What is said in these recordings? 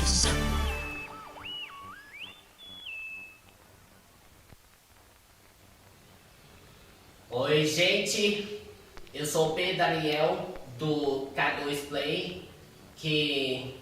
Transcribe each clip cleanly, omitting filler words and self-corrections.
Isso. Oi, gente, eu sou o Pedro Daniel do K2 Play, que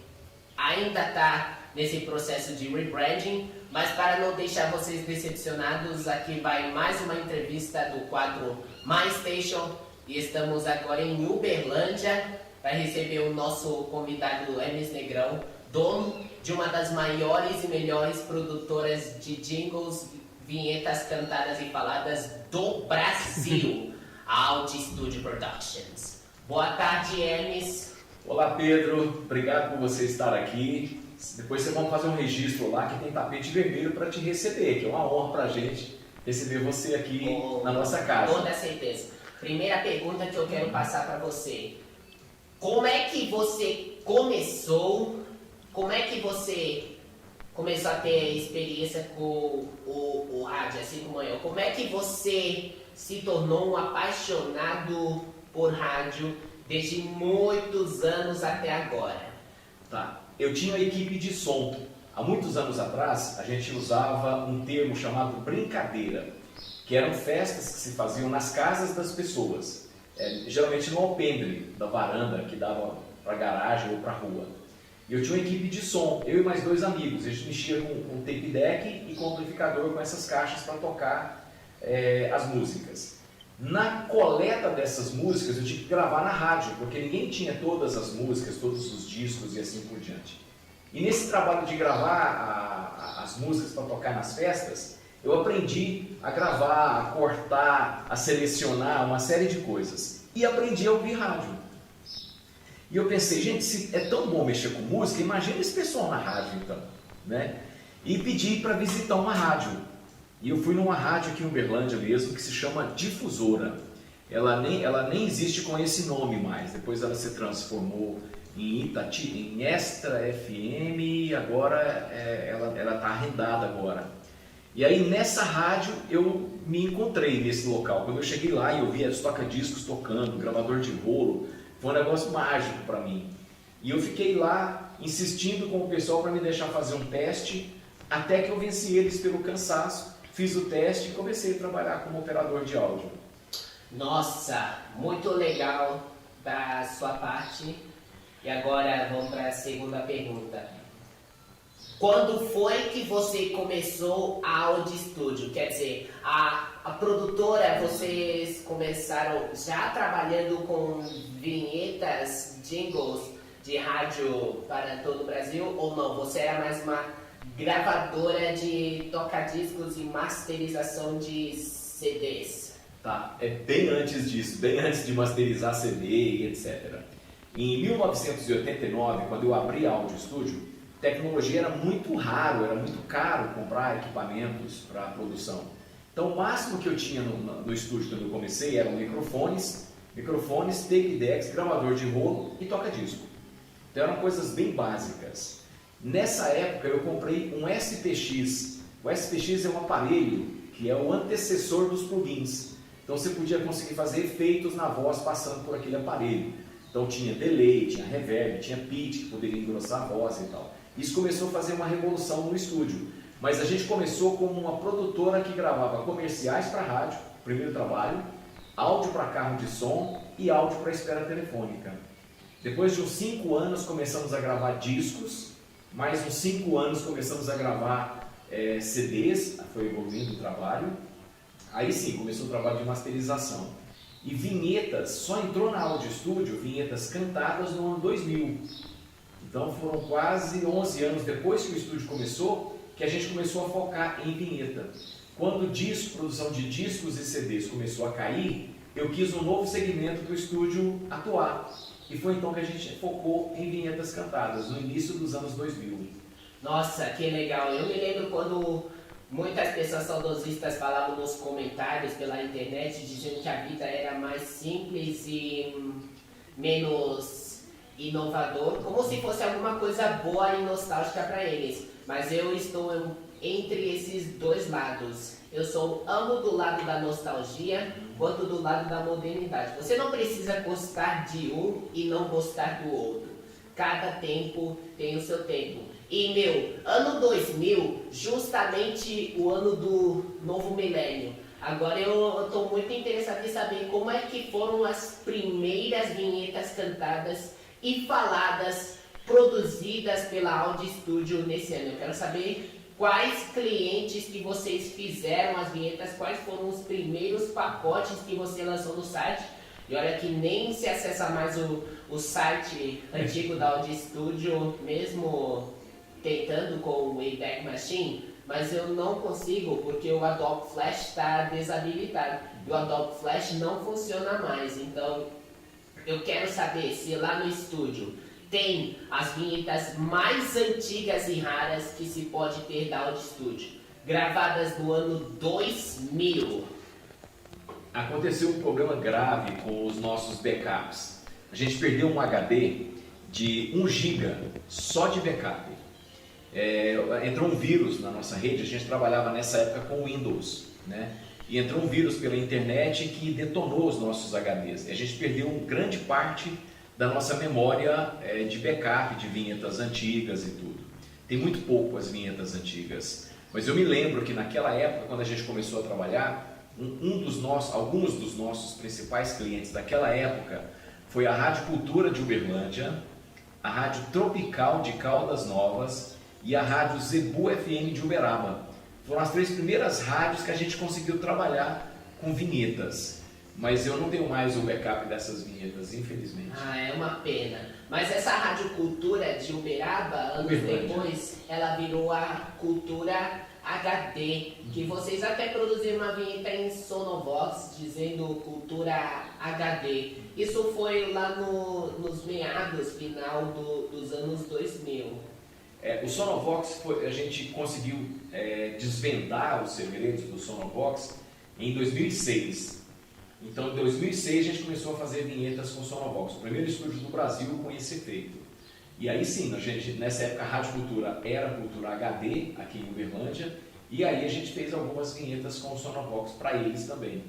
ainda está nesse processo de rebranding, mas para não deixar vocês decepcionados, aqui vai mais uma entrevista do quadro My Station e estamos agora em Uberlândia para receber o nosso convidado Hermes Negrão, dono de uma das maiores e melhores produtoras de jingles, vinhetas cantadas e faladas do Brasil, a Audi Studio Productions. Boa tarde, Hermes. Olá, Pedro. Obrigado por você estar aqui. Depois vocês vão fazer um registro lá que tem tapete vermelho para te receber, que é uma honra para a gente receber você aqui na nossa casa. Com toda certeza. Primeira pergunta que eu quero passar para você. Como é que você começou? Como é que você começou a ter experiência com o rádio, assim como eu? Como é que você se tornou um apaixonado por rádio desde muitos anos até agora? Tá. Eu tinha uma equipe de som. Há muitos anos atrás, a gente usava um termo chamado brincadeira, que eram festas que se faziam nas casas das pessoas, geralmente no alpendre da varanda que dava para garagem ou para rua. E eu tinha uma equipe de som, eu e mais dois amigos. A gente mexia com tape deck e com amplificador, com essas caixas para tocar as músicas. Na coleta dessas músicas eu tinha que gravar na rádio, porque ninguém tinha todas as músicas, todos os discos e assim por diante. E nesse trabalho de gravar as músicas para tocar nas festas, eu aprendi a gravar, a cortar, a selecionar uma série de coisas. E aprendi a ouvir rádio. E eu pensei, gente, se é tão bom mexer com música, imagina esse pessoal na rádio então, né? E pedi para visitar uma rádio. E eu fui numa rádio aqui em Uberlândia mesmo, que se chama Difusora. Ela nem existe com esse nome mais, depois ela se transformou em Itati, em Extra FM, e agora ela está arrendada agora. E aí nessa rádio eu me encontrei nesse local. Quando eu cheguei lá e eu vi os toca-discos tocando, gravador de rolo, foi um negócio mágico para mim. E eu fiquei lá insistindo com o pessoal para me deixar fazer um teste, até que eu venci eles pelo cansaço, fiz o teste e comecei a trabalhar como operador de áudio. Nossa, muito legal da sua parte. E agora vamos para a segunda pergunta. Quando foi que você começou a Audi Studio? Quer dizer, a produtora, vocês começaram já trabalhando com vinhetas, jingles de rádio para todo o Brasil ou não? Você era mais uma gravadora de toca-discos e masterização de CDs? Tá, é bem antes disso, bem antes de masterizar CD e etc. Em 1989, quando eu abri a Audi Studio, tecnologia era muito raro, era muito caro comprar equipamentos para produção. Então o máximo que eu tinha no estúdio quando eu comecei eram microfones, tape decks, gravador de rolo e toca-disco. Então eram coisas bem básicas. Nessa época eu comprei um SPX. O SPX é um aparelho que é o antecessor dos plugins. Então você podia conseguir fazer efeitos na voz passando por aquele aparelho. Então tinha delay, tinha reverb, tinha pitch que poderia engrossar a voz e tal. Isso começou a fazer uma revolução no estúdio. Mas a gente começou como uma produtora que gravava comerciais para rádio, primeiro trabalho, áudio para carro de som e áudio para espera telefônica. Depois de uns 5 anos começamos a gravar discos, mais uns 5 anos começamos a gravar CDs, foi evoluindo o trabalho. Aí sim, começou o trabalho de masterização. E vinhetas, só entrou na Audi Studio vinhetas cantadas no ano 2000. Então foram quase 11 anos depois que o estúdio começou, que a gente começou a focar em vinheta. Quando produção de discos e CDs começou a cair, eu quis um novo segmento do estúdio atuar. E foi então que a gente focou em vinhetas cantadas, no início dos anos 2000. Nossa, que legal! Eu me lembro quando muitas pessoas saudosistas falavam nos comentários pela internet, dizendo que a vida era mais simples e menos inovador, como se fosse alguma coisa boa e nostálgica para eles. Mas eu estou entre esses dois lados. Eu amo do lado da nostalgia quanto do lado da modernidade. Você não precisa gostar de um e não gostar do outro. cada tempo tem o seu tempo. E meu, ano 2000, justamente o ano do novo milênio. Agora eu estou muito interessado em saber como é que foram as primeiras vinhetas cantadas e faladas, produzidas pela Audi Studio nesse ano. Eu quero saber quais clientes que vocês fizeram as vinhetas, quais foram os primeiros pacotes que você lançou no site. E olha que nem se acessa mais o site antigo da Audi Studio, mesmo tentando com o Wayback Machine, mas eu não consigo porque o Adobe Flash está desabilitado. E o Adobe Flash não funciona mais. Então eu quero saber se lá no estúdio tem as vinhetas mais antigas e raras que se pode ter da Audi Studio, gravadas no ano 2000. Aconteceu um problema grave com os nossos backups. A gente perdeu um HD de 1 GB só de backup. Entrou um vírus na nossa rede, a gente trabalhava nessa época com Windows, né? E entrou um vírus pela internet que detonou os nossos HDs. E a gente perdeu grande parte da nossa memória de backup, de vinhetas antigas e tudo. Tem muito pouco as vinhetas antigas, mas eu me lembro que naquela época, quando a gente começou a trabalhar, alguns dos nossos principais clientes daquela época foi a Rádio Cultura de Uberlândia, a Rádio Tropical de Caldas Novas e a Rádio Zebu FM de Uberaba. Foram as 3 primeiras rádios que a gente conseguiu trabalhar com vinhetas. Mas eu não tenho mais o backup dessas vinhetas, infelizmente. Ah, é uma pena. Mas essa Rádio Cultura de Uberaba, anos depois, ela virou a Cultura HD, que vocês até produziram uma vinheta em Sonovox dizendo Cultura HD. Isso foi lá nos meados, final dos anos 2000. O Sonovox, a gente conseguiu desvendar os segredos do Sonovox em 2006. Então, em 2006, a gente começou a fazer vinhetas com Sonovox, o primeiro estúdio do Brasil com esse efeito. E aí sim, nessa época a Rádio Cultura era Cultura HD, aqui em Uberlândia, e aí a gente fez algumas vinhetas com o Sonovox para eles também.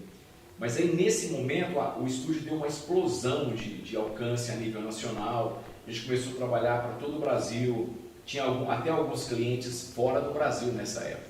Mas aí nesse momento o estúdio deu uma explosão de alcance a nível nacional, a gente começou a trabalhar para todo o Brasil, tinha até alguns clientes fora do Brasil nessa época.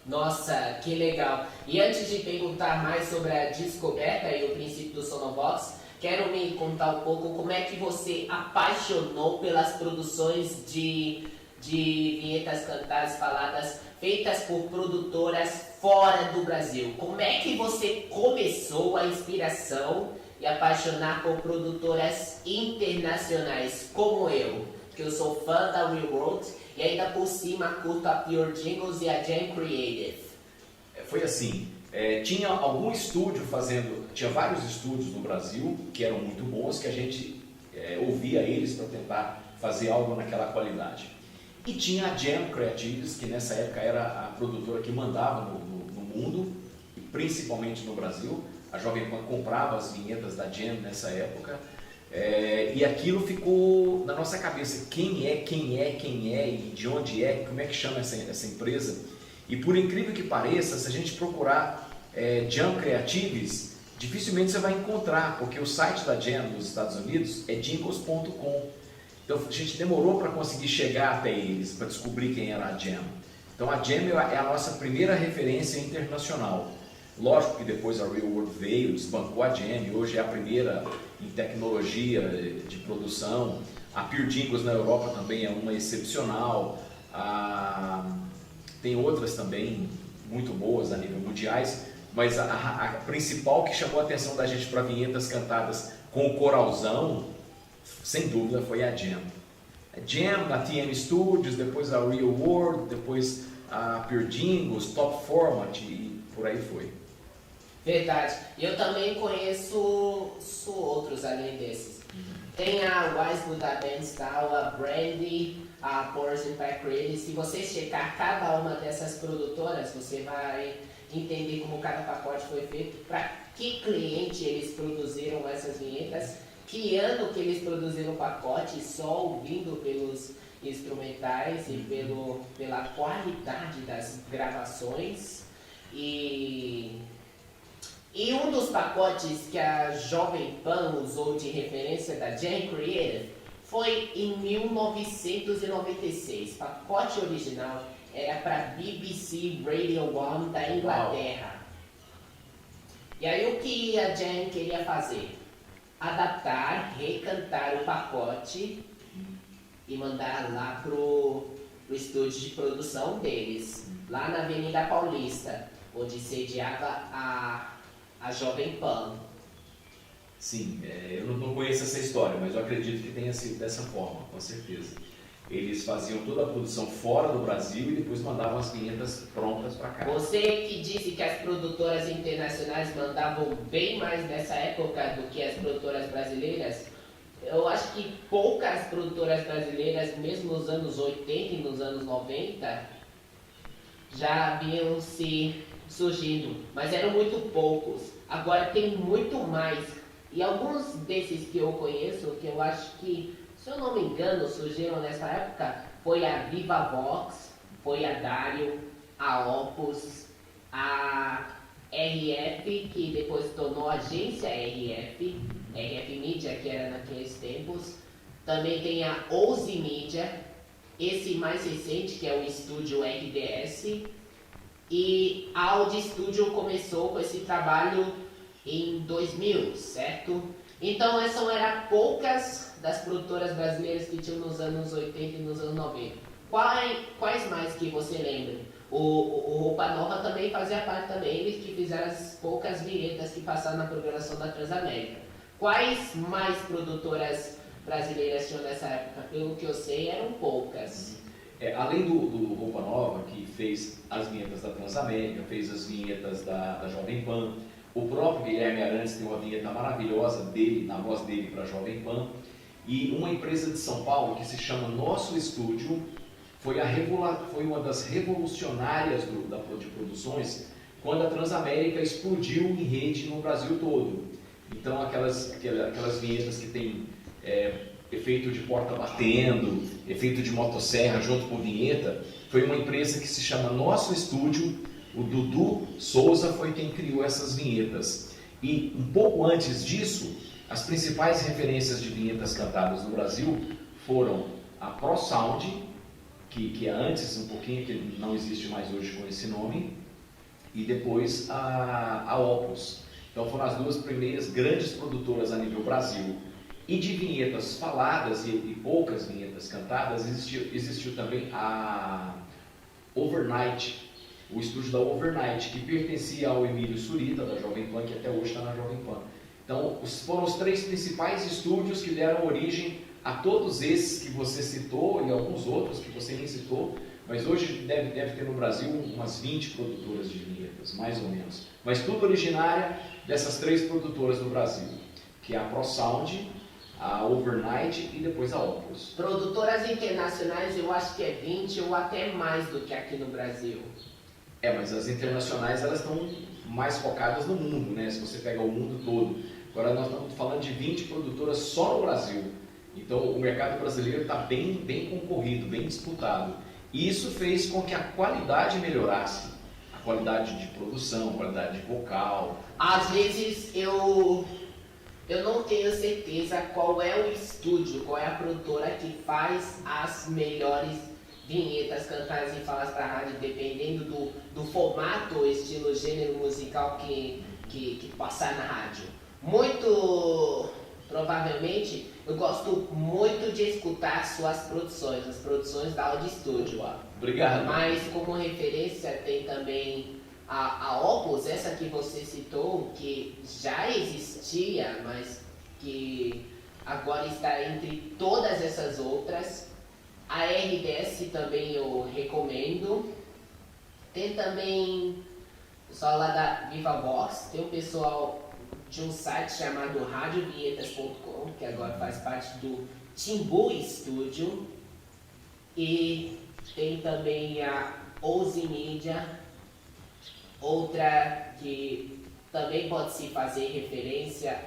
Nossa, que legal! E antes de perguntar mais sobre a descoberta e o princípio do Sonovox, quero me contar um pouco como é que você apaixonou pelas produções de vinhetas cantadas, faladas, feitas por produtoras fora do Brasil. Como é que você começou a inspiração e apaixonar por produtoras internacionais como eu, que eu sou fã da Real World e ainda por cima curto a Pure Jingles e a Jam Creative? Foi assim, tinha algum estúdio tinha vários estúdios no Brasil que eram muito bons, que a gente ouvia eles para tentar fazer algo naquela qualidade. E tinha a Jam Creatives, que nessa época era a produtora que mandava no mundo, e principalmente no Brasil. A Jovem Pan comprava as vinhetas da Jam nessa época. E aquilo ficou na nossa cabeça, quem é, e de onde é, como é que chama essa empresa. E por incrível que pareça, se a gente procurar Jam Creatives, dificilmente você vai encontrar, porque o site da Jam nos Estados Unidos é jingles.com. Então a gente demorou para conseguir chegar até eles, para descobrir quem era a Jam. Então a Jam é a nossa primeira referência internacional. Lógico que depois a Real World veio, desbancou a Jam, e hoje é a primeira em tecnologia de produção. A Pure Jingles na Europa também é uma excepcional. Tem outras também muito boas a nível mundiais, mas a principal que chamou a atenção da gente para vinhetas cantadas com o coralzão, sem dúvida, foi a Jam. A Jam, a TM Studios, depois a Real World, depois a Pure Jingles, Top Format e por aí foi. Verdade. Eu também conheço outros além desses. Tem a Wisewood, a Bandstyle, a Brandy, a Porsche Impact Creative. Se você checar cada uma dessas produtoras, você vai entender como cada pacote foi feito, para que cliente eles produziram essas vinhetas, que ano que eles produziram o pacote, só ouvindo pelos instrumentais e pela qualidade das gravações. E um dos pacotes que a Jovem Pan usou de referência da Jam Creative Foi em 1996. O pacote original era para BBC Radio 1 da Inglaterra. E aí o que a Jen queria fazer? Adaptar, recantar o pacote e mandar lá pro estúdio de produção deles, lá na Avenida Paulista, onde sediava a Jovem Pan. Sim, eu não conheço essa história, mas eu acredito que tenha sido dessa forma, com certeza. Eles faziam toda a produção fora do Brasil e depois mandavam as vinhetas prontas para cá. Você que disse que as produtoras internacionais mandavam bem mais nessa época do que as produtoras brasileiras, eu acho que poucas produtoras brasileiras, mesmo nos anos 80 e nos anos 90, já haviam se surgindo, mas eram muito poucos. Agora tem muito mais. E alguns desses que eu conheço, que eu acho que, se eu não me engano, surgiram nessa época, foi a Viva Vox, foi a Dario, a Opus, a RF, que depois se tornou a agência RF Media, que era naqueles tempos. Também tem a Ouse Media, esse mais recente, que é o estúdio RDS. E a Audi Studio começou com esse trabalho em 2000, certo? Então essas eram poucas das produtoras brasileiras que tinham nos anos 80 e nos anos 90. Quais mais que você lembra? O Roupa Nova também fazia parte também, eles que fizeram as poucas vinhetas que passaram na programação da Transamérica. Quais mais produtoras brasileiras tinham nessa época? Pelo que eu sei, eram poucas. Além do Roupa Nova, que fez as vinhetas da Transamérica, fez as vinhetas da Jovem Pan, o próprio Guilherme Arantes tem uma vinheta maravilhosa dele, na voz dele para a Jovem Pan, e uma empresa de São Paulo que se chama Nosso Estúdio foi uma das revolucionárias de produções quando a Transamérica explodiu em rede no Brasil todo. Então aquelas vinhetas que tem efeito de porta batendo, efeito de motosserra junto com vinheta, foi uma empresa que se chama Nosso Estúdio. O Dudu Souza foi quem criou essas vinhetas. E um pouco antes disso, as principais referências de vinhetas cantadas no Brasil foram a Pro Sound, que é antes um pouquinho, que não existe mais hoje com esse nome, e depois a Opus. Então foram as duas primeiras grandes produtoras a nível Brasil. E de vinhetas faladas e poucas vinhetas cantadas, existiu também a Overnight, o estúdio da Overnight, que pertencia ao Emílio Surita, da Jovem Pan, que até hoje está na Jovem Pan. Então foram os três principais estúdios que deram origem a todos esses que você citou e alguns outros que você nem citou, mas hoje deve ter no Brasil umas 20 produtoras de vinhetas, mais ou menos. Mas tudo originária dessas três produtoras no Brasil, que é a Pro Sound, a Overnight e depois a Opus. Produtoras internacionais eu acho que é 20 ou até mais do que aqui no Brasil. Mas as internacionais elas estão mais focadas no mundo, né? Se você pega o mundo todo. Agora nós estamos falando de 20 produtoras só no Brasil. Então o mercado brasileiro está bem concorrido, bem disputado. E isso fez com que a qualidade melhorasse. A qualidade de produção, a qualidade vocal. Às vezes eu não tenho certeza qual é o estúdio, qual é a produtora que faz as melhores vinhetas cantadas e faladas para a rádio, dependendo do formato, estilo, gênero musical que passar na rádio. Muito provavelmente, eu gosto muito de escutar suas produções, as produções da Audi Studio. Obrigado. Mas como referência tem também a Opus, essa que você citou, que já existia, mas que agora está entre todas essas outras. A RDS também eu recomendo. Tem também o pessoal lá da Viva Vox, tem um pessoal de um site chamado radiovinhetas.com, que agora faz parte do Timbu Studio. E tem também a Ouse Media, outra que também pode se fazer referência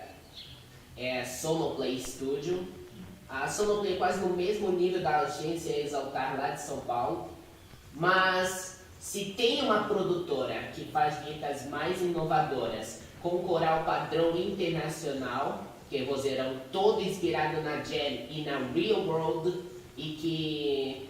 é a Sonoplay Studio. A Sonoplay é quase no mesmo nível da agência Exaltar lá de São Paulo, mas se tem uma produtora que faz vinhetas mais inovadoras com coral padrão internacional, que vozeirão todo inspirado na Jam e na Real World e que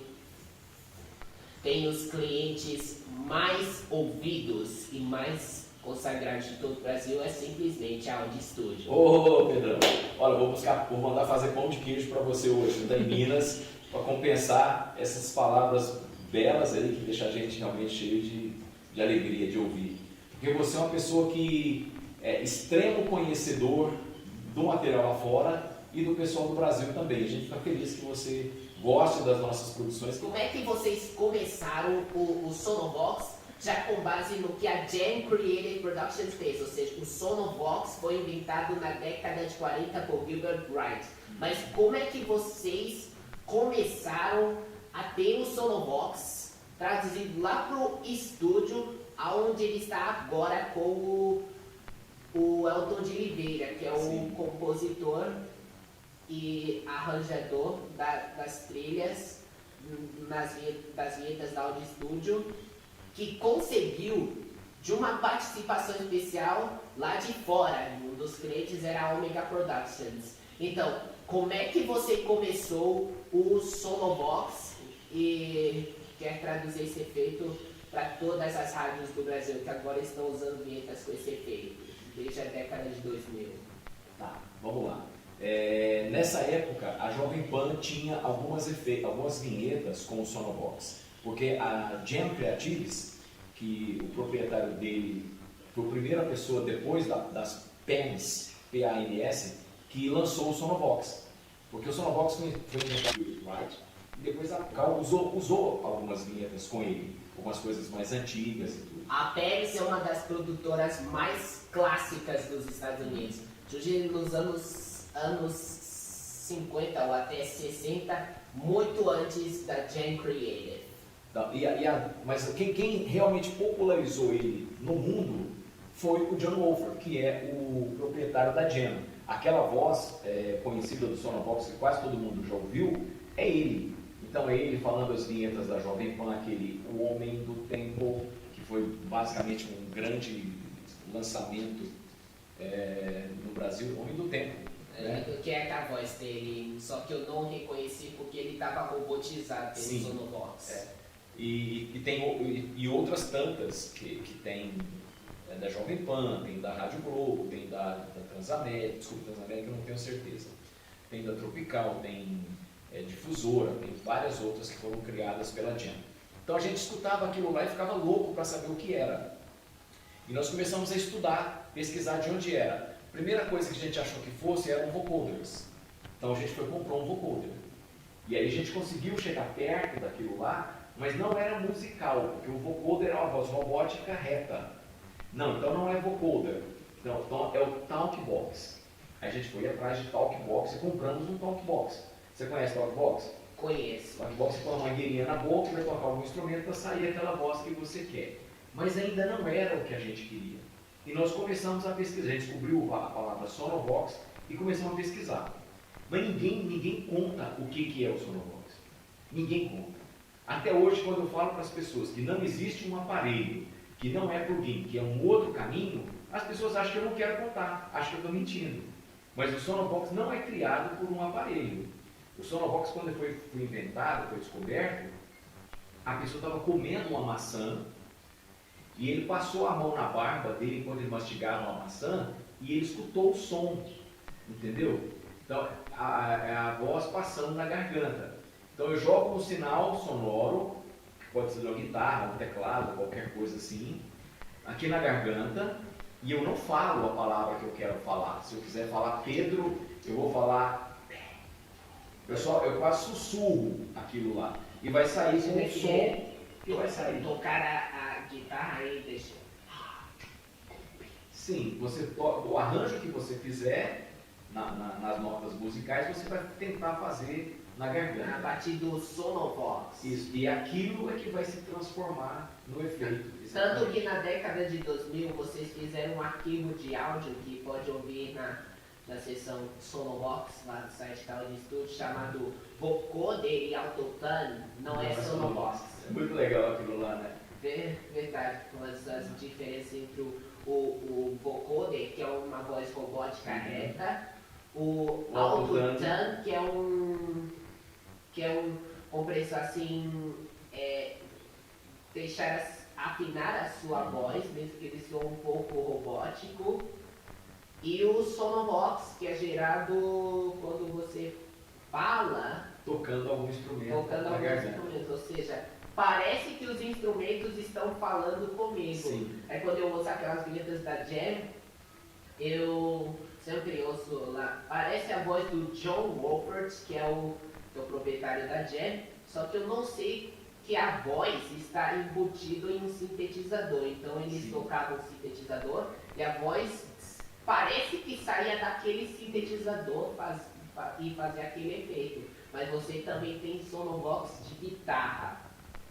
tem os clientes mais ouvidos e mais consagrados de todo o Brasil, é simplesmente a Audi Studio. Ô, Pedrão, olha, vou mandar fazer pão de queijo para você hoje, tá em Minas, para compensar essas palavras belas aí que deixam a gente realmente cheio de alegria de ouvir. Porque você é uma pessoa que é extremo conhecedor do material lá fora e do pessoal do Brasil também. A gente fica feliz que você goste das nossas produções. Como é que vocês começaram o Sonovox já com base no que a Jam Creative Productions fez? Ou seja, o Sonovox foi inventado na década de 40 por Gilbert Wright. Mas como é que vocês começaram a ter o Sonovox traduzido lá pro estúdio, aonde ele está agora com o Elton de Oliveira, que é o compositor e arranjador das trilhas das vinhetas da Audi Studio, que conseguiu de uma participação especial lá de fora. Um dos clientes era a Omega Productions. Então, como é que você começou o Sonovox e quer traduzir esse efeito para todas as rádios do Brasil que agora estão usando vinhetas com esse efeito, desde a década de 2000? Tá, vamos lá. Nessa época, a Jovem Pan tinha algumas vinhetas com o Sonovox, porque a Jam Creatives, que o proprietário dele foi a primeira pessoa depois das PANS, P-A-N-S, que lançou o Sonovox. Porque o Sonovox foi inventado por Wright e depois a Cal usou algumas vinhetas com ele, algumas coisas mais antigas e tudo. A Pérez é uma das produtoras mais clássicas dos Estados Unidos. Surgiu nos anos 50 ou até 60, muito antes da Jam Creative. Mas quem realmente popularizou ele no mundo foi o John Wolfer, que é o proprietário da Jam. Aquela voz conhecida do Sonovox, que quase todo mundo já ouviu, é ele. Então é ele falando as vinhetas da Jovem Pan, aquele O Homem do Tempo, que foi basicamente um grande lançamento no Brasil, O Homem do Tempo. Que é a voz dele, só que eu não reconheci porque ele estava robotizado pelo Sonovox. E outras tantas que tem da Jovem Pan, tem da Rádio Globo, tem da Transamérica, desculpa, Transamérica eu não tenho certeza. Tem da Tropical, tem Difusora, tem várias outras que foram criadas pela Jam. Então a gente escutava aquilo lá e ficava louco para saber o que era. E nós começamos a estudar, pesquisar de onde era. A primeira coisa que a gente achou que fosse eram vocoders. Então a gente comprou um vocoder. E aí a gente conseguiu chegar perto daquilo lá, mas não era musical, porque o vocoder é uma voz robótica reta. Não, então não é vocoder. Então é o talkbox. Aí a gente foi atrás de talkbox e compramos um talkbox. Você conhece talkbox? Conheço. Talkbox você põe uma mangueirinha na boca e vai tocar algum instrumento para sair aquela voz que você quer. Mas ainda não era o que a gente queria. E nós começamos a pesquisar, a gente descobriu a palavra Sonovox e começamos a pesquisar. Mas ninguém conta o que é o Sonovox. Ninguém conta. Até hoje, quando eu falo para as pessoas que não existe um aparelho, que não é plugin, que é um outro caminho, as pessoas acham que eu não quero contar, acham que eu estou mentindo. Mas o Sonovox não é criado por um aparelho. O Sonovox, quando foi inventado, foi descoberto, a pessoa estava comendo uma maçã e ele passou a mão na barba dele quando eles mastigaram a maçã e ele escutou o som, entendeu? Então, a voz passando na garganta. Então, eu jogo um sinal sonoro, que pode ser uma guitarra, um teclado, qualquer coisa assim, aqui na garganta, e eu não falo a palavra que eu quero falar. Se eu quiser falar Pedro, eu vou falar... Eu quase sussurro aquilo lá. E vai sair com um som que vai sair. Tocar a guitarra e deixa. Sim, o arranjo que você fizer nas notas musicais, você vai tentar fazer na garganta. A partir do Sonovox. Isso, e aquilo é que vai se transformar no efeito. Tanto que na década de 2000 vocês fizeram um arquivo de áudio que pode ouvir na seção Sonovox, lá do site da Audi Studio, chamado Vocoder e Autotune, não é Sonovox. É muito legal aquilo lá, né? Verdade, com as diferenças entre o vocoder, que é uma voz robótica reta, o O Autotune, que é um preço assim, afinar a sua voz, mesmo que ele soe um pouco robótico. E o Sonobox, que é gerado quando você fala, Tocando algum instrumento tocando na alguns garganta. instrumentos, ou seja, parece que os instrumentos estão falando comigo. Sim. Aí quando eu ouço aquelas vinhetas da Jam, eu sempre ouço lá, parece a voz do John Wolfert, que é o proprietário da Jam, só que eu não sei que a voz está embutido em um sintetizador. Então eles Sim. tocavam o sintetizador e a voz parece que saía daquele sintetizador e fazia aquele efeito. Mas você também tem Sonobox de guitarra.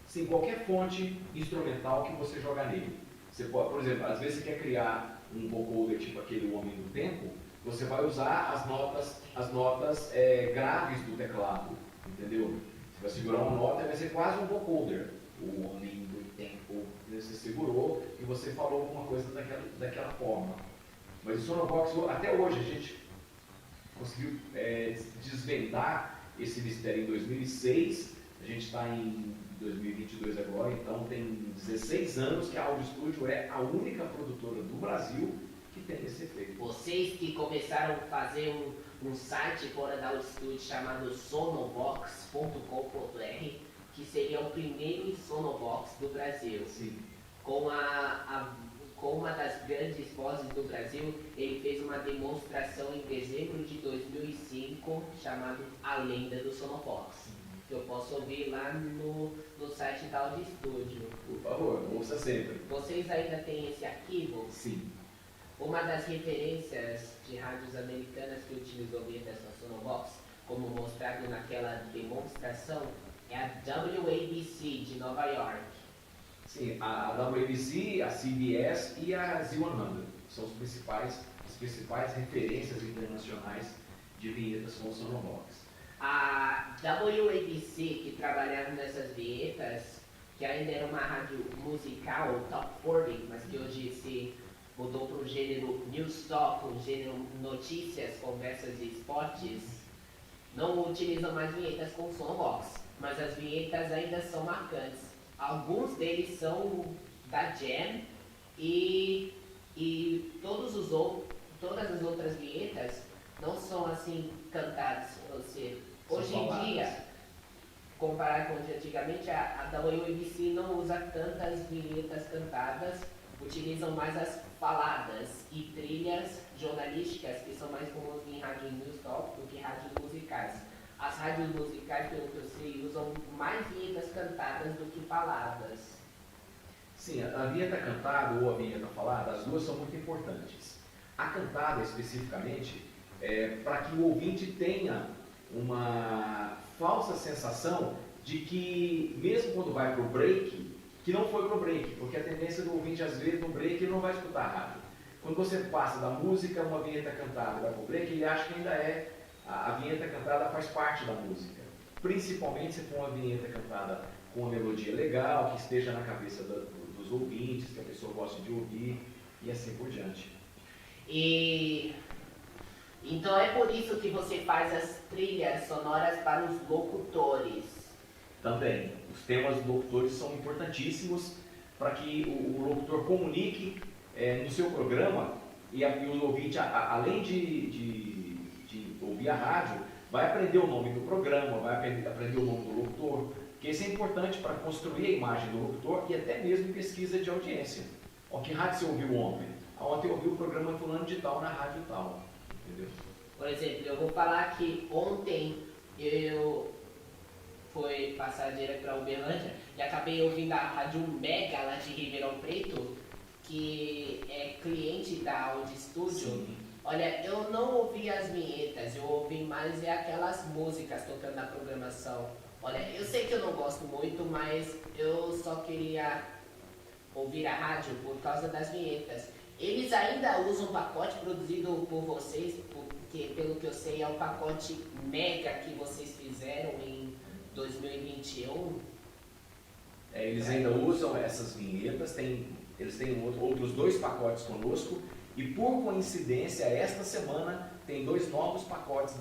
Sim, qualquer fonte instrumental que você jogar nele. Você pode, por exemplo, às vezes você quer criar um vocoder tipo aquele Homem do Tempo, você vai usar as notas graves do teclado, entendeu? Você vai segurar uma nota e vai ser quase um vocoder. O Homem do Tempo, você segurou e você falou alguma coisa daquela forma. Mas o Sonobox, até hoje, a gente conseguiu desvendar esse mistério em 2006, a gente está em 2022 agora, então tem 16 anos que a Audio Studio é a única produtora do Brasil que tem esse efeito. Vocês que começaram a fazer um site fora da Audio Studio chamado sonobox.com.br, que seria o primeiro Sonobox do Brasil. Sim. Com uma das grandes vozes do Brasil, ele fez uma demonstração em dezembro de 2005 chamado A Lenda do Sonobox. Que eu posso ouvir lá no site da Audio Studio. Por favor, ouça sempre. Vocês ainda têm esse arquivo? Sim. Uma das referências de rádios americanas que utilizou vinhetas na Sonobox, como mostrado naquela demonstração, é a WABC de Nova York. Sim, a WABC, a CBS e a Z100 são as principais referências internacionais de vinhetas com Sonobox. A WABC, que trabalhava nessas vinhetas, que ainda era uma rádio musical, top 40, mas que hoje se mudou para o gênero News Talk, o gênero notícias, conversas e spots, não utilizam mais vinhetas com Sonobox, mas as vinhetas ainda são marcantes. Alguns deles são da Jam e todas as outras vinhetas não são assim cantadas. Ou seja, hoje em dia, comparado com antigamente, a WABC não usa tantas vinhetas cantadas, utilizam mais as faladas e trilhas jornalísticas que são mais comuns em rádios news talk do que rádios musicais. As rádios musicais, pelo que eu sei, usam mais vinhetas cantadas do que faladas. Sim, a vinheta cantada ou a vinheta falada, as duas são muito importantes. A cantada, especificamente, para que o ouvinte tenha uma falsa sensação de que, mesmo quando vai para o break, que não foi para o break, porque a tendência do ouvinte, às vezes, no break, ele não vai escutar a rádio. Quando você passa da música, uma vinheta cantada e vai para o break, ele acha que ainda a vinheta cantada faz parte da música. Principalmente se for uma vinheta cantada com uma melodia legal, que esteja na cabeça dos ouvintes, que a pessoa gosta de ouvir, e assim por diante. E então é por isso que você faz as trilhas sonoras para os locutores. Também, os temas dos locutores são importantíssimos para que o locutor comunique no seu programa e o ouvinte, além de ouvir a rádio, vai aprender o nome do programa, vai aprender o nome do locutor, porque isso é importante para construir a imagem do locutor e até mesmo pesquisa de audiência. Ó, que rádio você ouviu ontem? Ontem eu ouvi o programa fulano de tal na rádio tal, entendeu? Por exemplo, eu vou falar que ontem eu fui passar direto para Uberlândia e acabei ouvindo a Rádio Mega lá de Ribeirão Preto, que é cliente da Audio Studio. Sim. Olha, eu não ouvi as vinhetas, eu ouvi mais aquelas músicas tocando na programação. Olha, eu sei que eu não gosto muito, mas eu só queria ouvir a rádio por causa das vinhetas. Eles ainda usam um pacote produzido por vocês, porque pelo que eu sei é o pacote Mega que vocês fizeram em 2021. Eles ainda usam essas vinhetas, eles têm outros 2 pacotes conosco e por coincidência esta semana tem 2 novos pacotes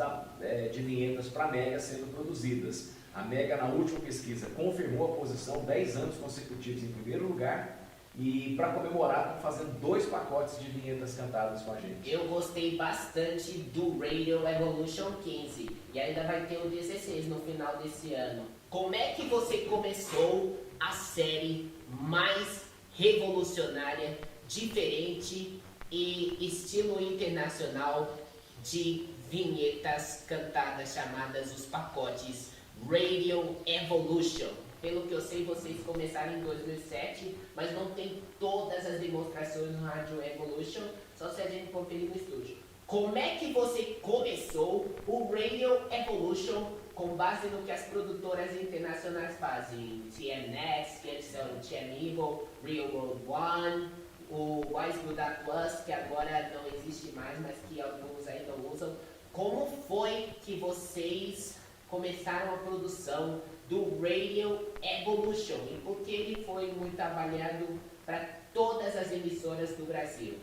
de vinhetas para a Mega sendo produzidas. A Mega, na última pesquisa, confirmou a posição 10 anos consecutivos em primeiro lugar. E para comemorar, estão fazendo 2 pacotes de vinhetas cantadas com a gente. Eu gostei bastante do Radio Evolution 15 e ainda vai ter o 16 no final desse ano. Como é que você começou a série mais revolucionária, diferente e estilo internacional de vinhetas cantadas chamadas os pacotes Radio Evolution? Pelo que eu sei, vocês começaram em 2007, mas não tem todas as demonstrações no Radio Evolution, só se a gente conferir no estúdio. Como é que você começou o Radio Evolution com base no que as produtoras internacionais fazem? TM Next, que são TM Evil, Real World One, o Wise Buddha Plus, que agora não existe mais, mas que alguns ainda usam. Como foi que vocês começaram a produção do Radio Evolution e por que ele foi muito avaliado para todas as emissoras do Brasil?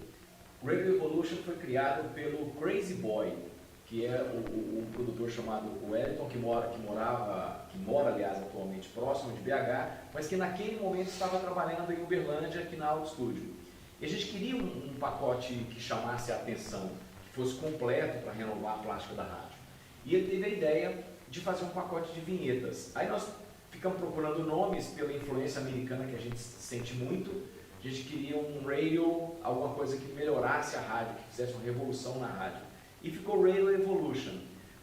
O Radio Evolution foi criado pelo Crazy Boy, que é um produtor chamado Wellington, que mora, aliás, atualmente próximo de BH, mas que naquele momento estava trabalhando em Uberlândia, aqui na Auto Studio. E a gente queria um pacote que chamasse a atenção, que fosse completo para renovar a plástica da rádio. E ele teve a ideia de fazer um pacote de vinhetas. Aí nós ficamos procurando nomes pela influência americana que a gente sente muito. A gente queria um radio, alguma coisa que melhorasse a rádio, que fizesse uma revolução na rádio. E ficou Radio Evolution.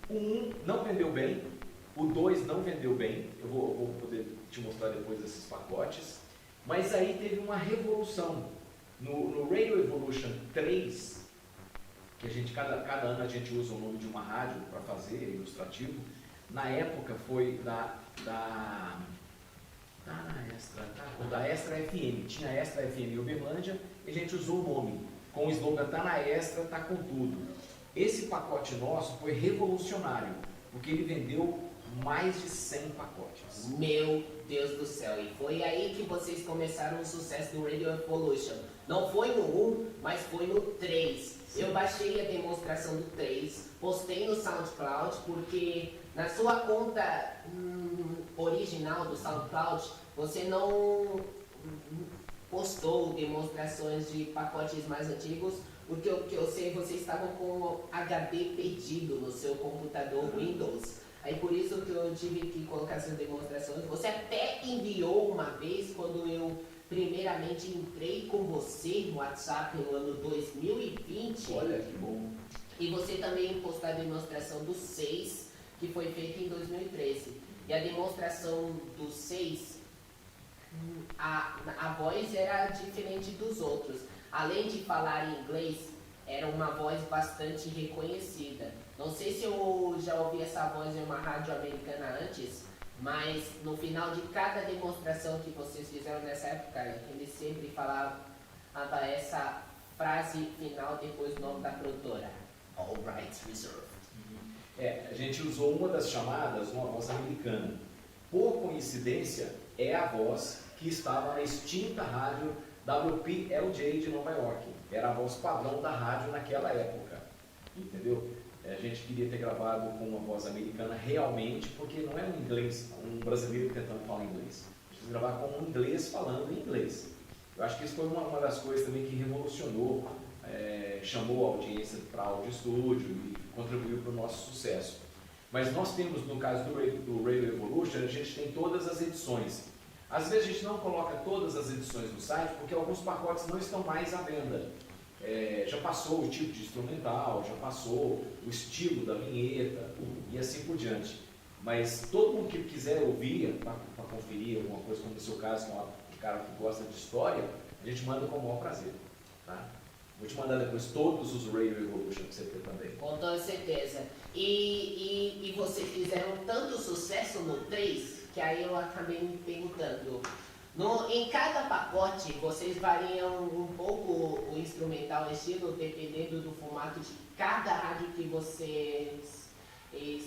O 1 não vendeu bem, o 2 não vendeu bem, eu vou poder te mostrar depois esses pacotes. Mas aí teve uma revolução. No Radio Evolution 3, que a gente, cada ano a gente usa o nome de uma rádio para fazer, ilustrativo. Na época foi da Extra FM, tinha Extra FM em Uberlândia, e a gente usou o nome, com o slogan "Tá na Extra, tá com tudo". Esse pacote nosso foi revolucionário, porque ele vendeu mais de 100 pacotes. Meu Deus do céu, e foi aí que vocês começaram o sucesso do Radio Evolution. Não foi no 1, mas foi no 3. Eu baixei a demonstração do 3, postei no SoundCloud, porque na sua conta original do SoundCloud, você não postou demonstrações de pacotes mais antigos, porque o que eu sei, vocês estavam com o HD perdido no seu computador Windows. Aí por isso que eu tive que colocar essas demonstrações. Você até enviou uma vez, quando eu primeiramente entrei com você no WhatsApp no ano 2020. Olha que bom. E você também postou a demonstração do 6, que foi feita em 2013. E a demonstração do 6, a voz era diferente dos outros. Além de falar em inglês, era uma voz bastante reconhecida. Não sei se eu já ouvi essa voz em uma rádio americana antes, mas no final de cada demonstração que vocês fizeram nessa época, ele sempre falava essa frase final depois do nome da produtora: All Rights Reserved. A gente usou uma das chamadas, uma voz americana. Por coincidência, é a voz que estava na extinta rádio WPLJ de Nova York. Era a voz padrão da rádio naquela época, entendeu? A gente queria ter gravado com uma voz americana realmente, porque não é um inglês, um brasileiro tentando falar inglês. A gente quis gravar com um inglês falando inglês. Eu acho que isso foi uma das coisas também que revolucionou, chamou a audiência para áudio estúdio e contribuiu para o nosso sucesso. Mas nós temos, no caso do Radio Evolution, a gente tem todas as edições. Às vezes a gente não coloca todas as edições no site, porque alguns pacotes não estão mais à venda. Já passou o tipo de instrumental, já passou o estilo da vinheta e assim por diante. Mas todo mundo que quiser ouvir, para conferir alguma coisa, como no seu caso, com um cara que gosta de história, a gente manda com o maior prazer. Tá? Vou te mandar depois todos os Radio Evolution que você tem também. Com toda certeza. E vocês fizeram tanto sucesso no 3, que aí eu acabei me perguntando. Em cada pacote, vocês variam um pouco o instrumental estilo, dependendo do formato de cada rádio que vocês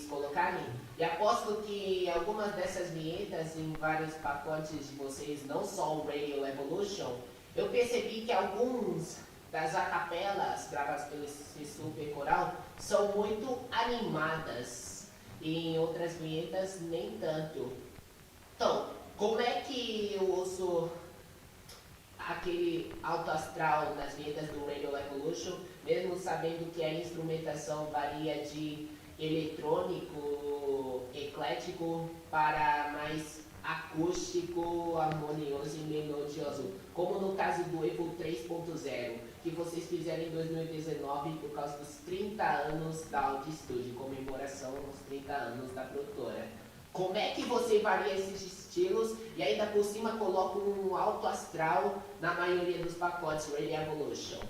colocarem. E aposto que algumas dessas vinhetas em vários pacotes de vocês, não só o Radio Evolution, eu percebi que alguns das acapelas gravadas pelo esse super coral são muito animadas e em outras vinhetas nem tanto. Então, como é que eu uso aquele alto astral nas vinhetas do Radio Evolution, mesmo sabendo que a instrumentação varia de eletrônico, eclético, para mais acústico, harmonioso e melodioso, como no caso do Evo 3.0, que vocês fizeram em 2019 por causa dos 30 anos da Audio Studio, comemoração dos 30 anos da produtora. Como é que você varia esses estilos e ainda por cima coloca um alto astral na maioria dos pacotes Radio Evolution?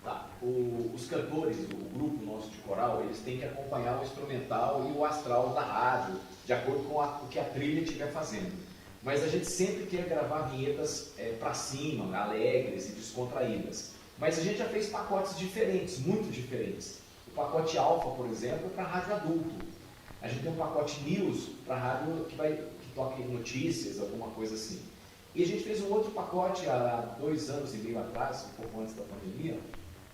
Tá. Os cantores, o grupo nosso de coral, eles têm que acompanhar o instrumental e o astral da rádio, de acordo com o que a trilha estiver fazendo. Mas a gente sempre quer gravar vinhetas para cima, alegres e descontraídas. Mas a gente já fez pacotes diferentes, muito diferentes. O pacote alfa, por exemplo, é para rádio adulto. A gente tem um pacote news para rádio que toca notícias, alguma coisa assim. E a gente fez um outro pacote há 2 anos e meio atrás, um pouco antes da pandemia,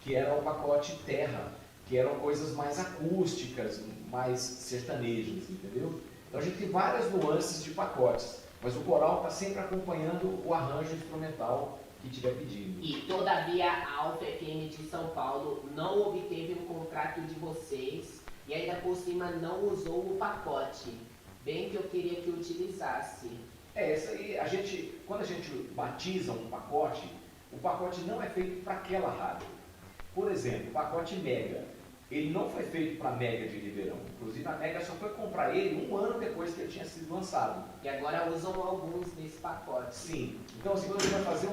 que era o pacote terra, que eram coisas mais acústicas, mais sertanejas, entendeu? Então a gente tem várias nuances de pacotes, mas o coral está sempre acompanhando o arranjo instrumental que estiver pedindo. E todavia a Alfa FM de São Paulo não obteve um contrato de vocês e ainda por cima não usou o pacote, bem que eu queria que utilizasse. Isso aí, quando a gente batiza um pacote, o pacote não é feito para aquela rádio. Por exemplo, o pacote Mega, ele não foi feito para a Mega de Ribeirão. Inclusive a Mega só foi comprar ele 1 ano depois que ele tinha sido lançado. E agora usam alguns desse pacote. Sim. Então, assim, quando você vai fazer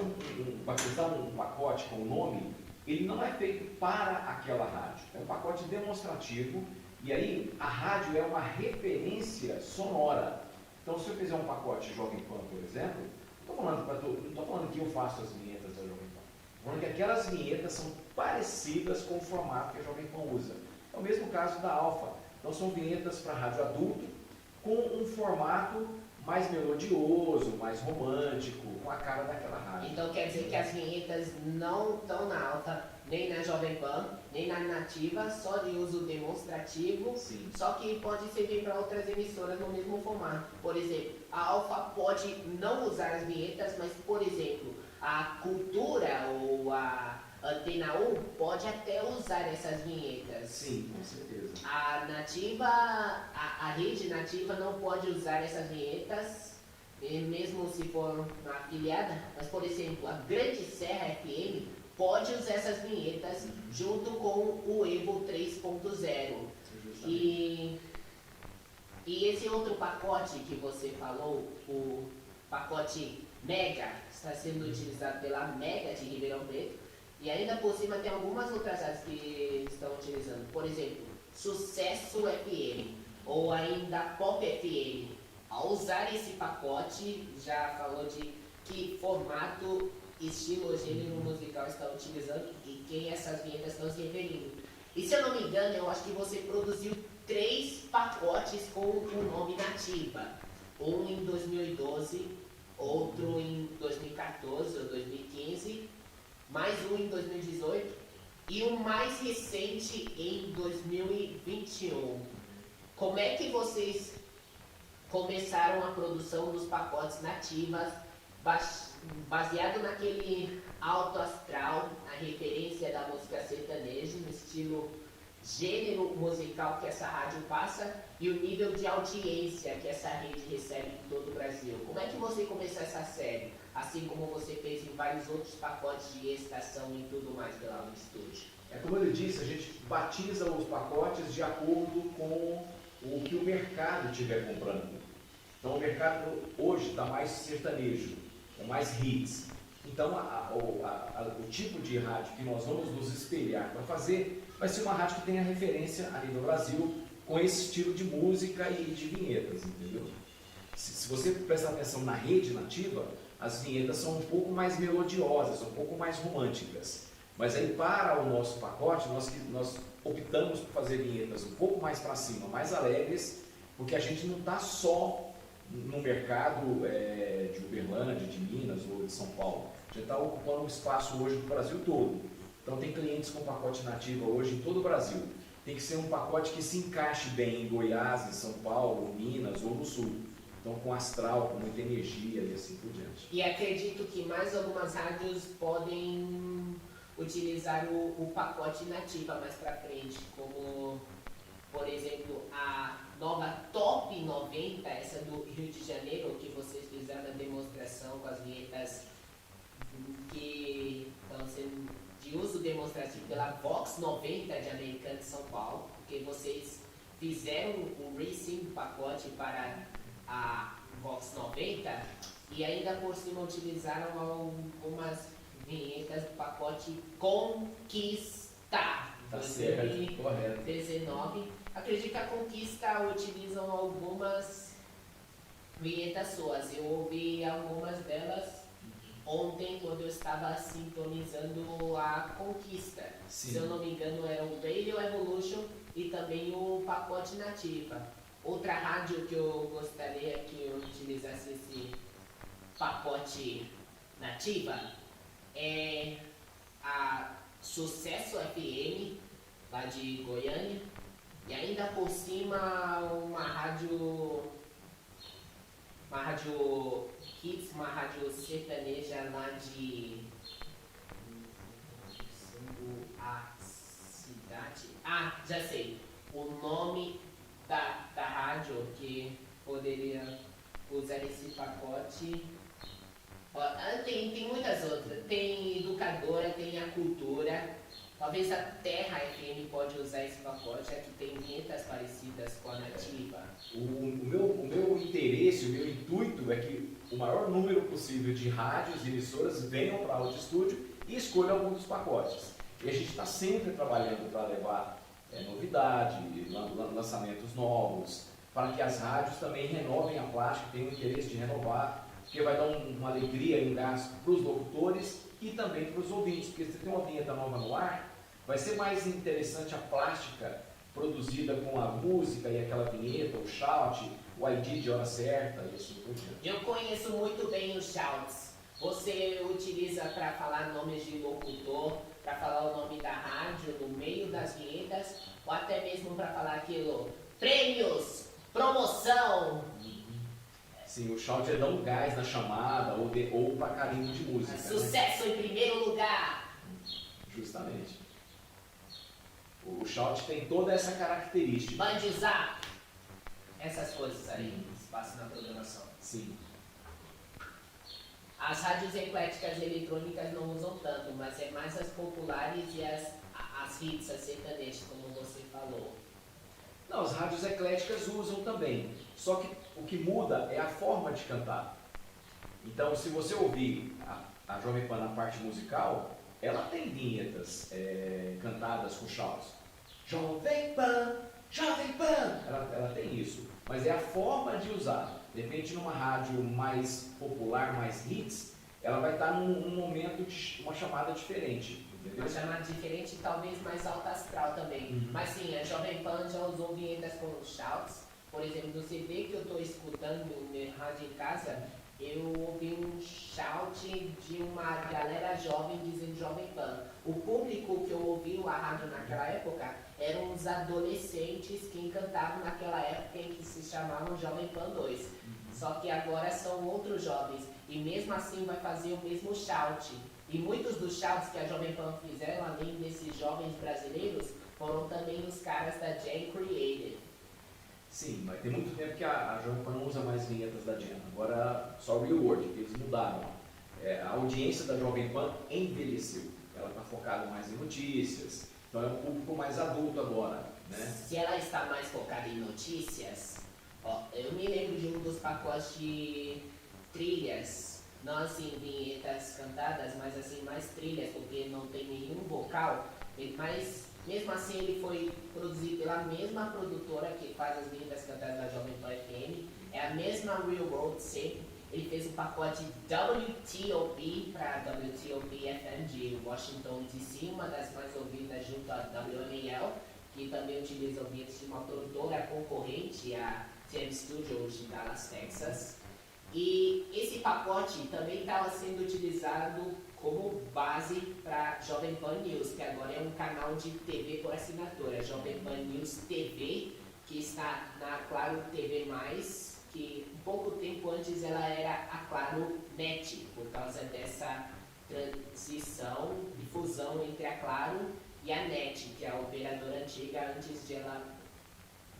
batizar um pacote com o nome, ele não é feito para aquela rádio. É um pacote demonstrativo e aí a rádio é uma referência sonora. Então, se eu fizer um pacote Jovem Pan, por exemplo, não estou falando que eu faço as vinhetas da Jovem Pan. Estou falando que aquelas vinhetas são parecidas com o formato que a Jovem Pan usa. É o mesmo caso da Alfa. Então, são vinhetas para rádio adulto com um formato mais melodioso, mais romântico, com a cara daquela rádio. Então quer dizer que as vinhetas não estão na Alfa, nem na Jovem Pan, nem na Nativa, só de uso demonstrativo. Sim. Só que pode servir para outras emissoras no mesmo formato. Por exemplo, a Alfa pode não usar as vinhetas, mas, por exemplo, a Cultura ou a Antena 1 pode até usar essas vinhetas. Sim, com certeza. A Nativa, a rede Nativa não pode usar essas vinhetas, mesmo se for uma afiliada, mas, por exemplo, a Grande Serra FM pode usar essas vinhetas junto com o Evo 3.0. E esse outro pacote que você falou, o pacote Mega, está sendo utilizado pela Mega de Ribeirão Preto, e ainda por cima tem algumas outras áreas que estão utilizando. Por exemplo, Sucesso FM ou ainda Pop FM. Ao usar esse pacote, já falou de que formato, estilo, gênero musical está utilizando e quem essas vinhetas estão se referindo. E se eu não me engano, eu acho que você produziu 3 pacotes com o nome Nativa. Um em 2012, outro em 2014 ou 2015, mais um em 2018 e um mais recente em 2021. Como é que vocês começaram a produção dos pacotes Nativas, baseado naquele alto astral, a referência da música sertaneja, no estilo gênero musical que essa rádio passa e o nível de audiência que essa rede recebe em todo o Brasil? Como é que você começou essa série? Assim como você fez em vários outros pacotes de estação e tudo mais pela Audio Studio. Como ele disse, a gente batiza os pacotes de acordo com o que o mercado estiver comprando. Então o mercado hoje está mais sertanejo, com mais hits. Então o tipo de rádio que nós vamos nos espelhar para fazer vai ser uma rádio que tenha referência a nível Brasil com esse estilo de música e de vinhetas, entendeu? Se você prestar atenção na rede Nativa, as vinhetas são um pouco mais melodiosas, um pouco mais românticas. Mas aí para o nosso pacote, nós optamos por fazer vinhetas um pouco mais para cima, mais alegres, porque a gente não está só no mercado de Uberlândia, de Minas ou de São Paulo. A gente está ocupando um espaço hoje do Brasil todo. Então tem clientes com pacote nativa hoje em todo o Brasil. Tem que ser um pacote que se encaixe bem em Goiás, em São Paulo, Minas ou no Sul. Então com astral, com muita energia e assim por diante. E acredito que mais algumas rádios podem utilizar o pacote nativa mais para frente, como, por exemplo, a nova Top 90, essa do Rio de Janeiro, que vocês fizeram a demonstração com as vinhetas que estão sendo de uso demonstrativo pela Vox 90 de Americana de São Paulo, porque vocês fizeram o racing do pacote para a Vox 90 e ainda por cima utilizaram algumas vinhetas do pacote Conquista Tá certo, correto. 2019. Acredito que a Conquista utilizam algumas vinhetas suas. Eu ouvi algumas delas ontem quando eu estava sintonizando a Conquista. Sim. Se eu não me engano era o Radio Evolution e também o pacote Nativa. Outra rádio que eu gostaria que eu utilizasse esse pacote Nativa é a Sucesso FM, lá de Goiânia, e ainda por cima uma rádio hits, uma rádio sertaneja lá de a cidade. Ah, já sei. O nome da rádio que poderia usar esse pacote. Ó, tem muitas outras. Tem Educadora, tem a Cultura. Talvez a Terra FM pode usar esse pacote, aqui tem vinhetas parecidas com a Nativa. O meu interesse, o meu intuito é que o maior número possível de rádios e emissoras venham para a Audio Studio e escolham algum dos pacotes. E a gente está sempre trabalhando para levar novidade, lançamentos novos, para que as rádios também renovem a plástica, tenham o interesse de renovar, porque vai dar uma alegria e um gasto para os locutores e também para os ouvintes, porque se tem uma vinheta nova no ar, vai ser mais interessante a plástica produzida com a música e aquela vinheta, o shout, o ID de hora certa e assim por diante. Eu conheço muito bem os shouts. Você utiliza para falar nomes de locutor, para falar o nome da rádio no meio das vinhetas, ou até mesmo para falar aquilo, prêmios, promoção. Sim, o shout é dar um gás na chamada ou para carinho de música. Sucesso, né? Em primeiro lugar. Justamente. O shout tem toda essa característica. Pode usar essas coisas aí, espaço na programação. Sim. As rádios ecléticas eletrônicas não usam tanto, mas é mais as populares e as hits, as sertanejas, como você falou. Não, as rádios ecléticas usam também, só que o que muda é a forma de cantar. Então, se você ouvir a Jovem Pan na parte musical, ela tem vinhetas cantadas com shouts. Jovem Pan, Jovem Pan! Ela tem isso, mas é a forma de usar. De repente, numa rádio mais popular, mais hits, ela vai estar num momento de uma chamada diferente. Entendeu? Uma chamada diferente e talvez mais alta astral também. Mas sim, a Jovem Pan já usou vinhetas com shouts. Por exemplo, no CD que eu estou escutando no rádio em casa, eu ouvi um shout de uma galera jovem dizendo Jovem Pan. O público que eu ouvi a rádio naquela época eram os adolescentes que encantavam naquela época em que se chamavam Jovem Pan 2. Só que agora são outros jovens e mesmo assim vai fazer o mesmo shout. E muitos dos shouts que a Jovem Pan fizeram, além desses jovens brasileiros, foram também os caras da Jam Creative. Sim, mas tem muito tempo que a Jovem Pan não usa mais vinhetas da Jam. Agora só o Real World, que eles mudaram. A audiência da Jovem Pan envelheceu. Ela está focada mais em notícias. Então é um público mais adulto agora, né? Se ela está mais focada em notícias, ó, eu me lembro de um dos pacotes de trilhas, não assim vinhetas cantadas, mas assim mais trilhas, porque não tem nenhum vocal, mas mesmo assim ele foi produzido pela mesma produtora que faz as vinhetas cantadas da Jovem Pan FM, é a mesma Real World sempre. Ele fez o pacote WTOP para WTOP FM de Washington DC, uma das mais ouvidas junto à WMAL, que também utiliza vinhetas de uma produtora concorrente, a TM Studios de Dallas, Texas. E esse pacote também estava sendo utilizado como base para Jovem Pan News, que agora é um canal de TV por assinatura, Jovem Pan News TV, que está na Claro TV+, que um pouco tempo antes ela era a Claro Net, por causa dessa transição, difusão entre a Claro e a Net, que é a operadora antiga antes de ela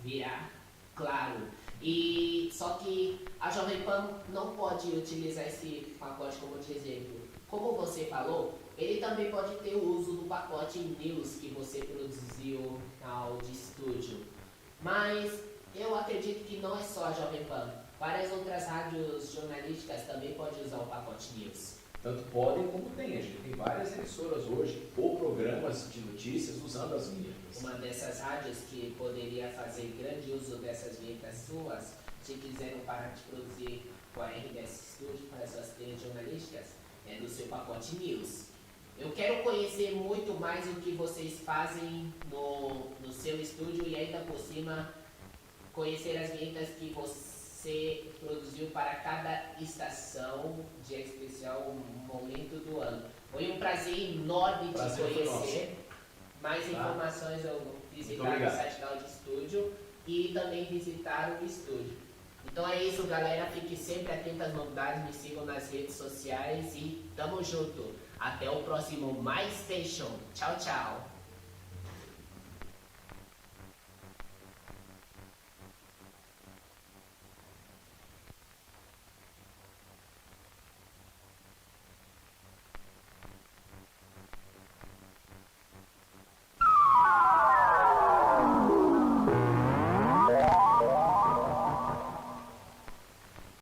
virar Claro. E só que a Jovem Pan não pode utilizar esse pacote como de exemplo. Como você falou, ele também pode ter o uso do pacote News que você produziu na Audi Studio. Mas eu acredito que não é só a Jovem Pan. Várias outras rádios jornalísticas também podem usar o pacote News. Tanto podem como tem. A gente tem várias emissoras hoje ou programas de notícias usando as vinhetas. Uma dessas rádios que poderia fazer grande uso dessas vinhetas suas, se quiserem parar de produzir com a RBS Studio para suas trilhas jornalísticas, é no seu pacote News. Eu quero conhecer muito mais o que vocês fazem no seu estúdio e ainda por cima conhecer as vinhetas que você produziu para cada estação, dia especial, momento do ano. Foi um prazer enorme te conhecer. Mais informações eu visitar o site da Audi Studio e também visitar o estúdio. Então é isso, galera. Fique sempre atento às novidades, me sigam nas redes sociais e tamo junto. Até o próximo My Station. Tchau, tchau.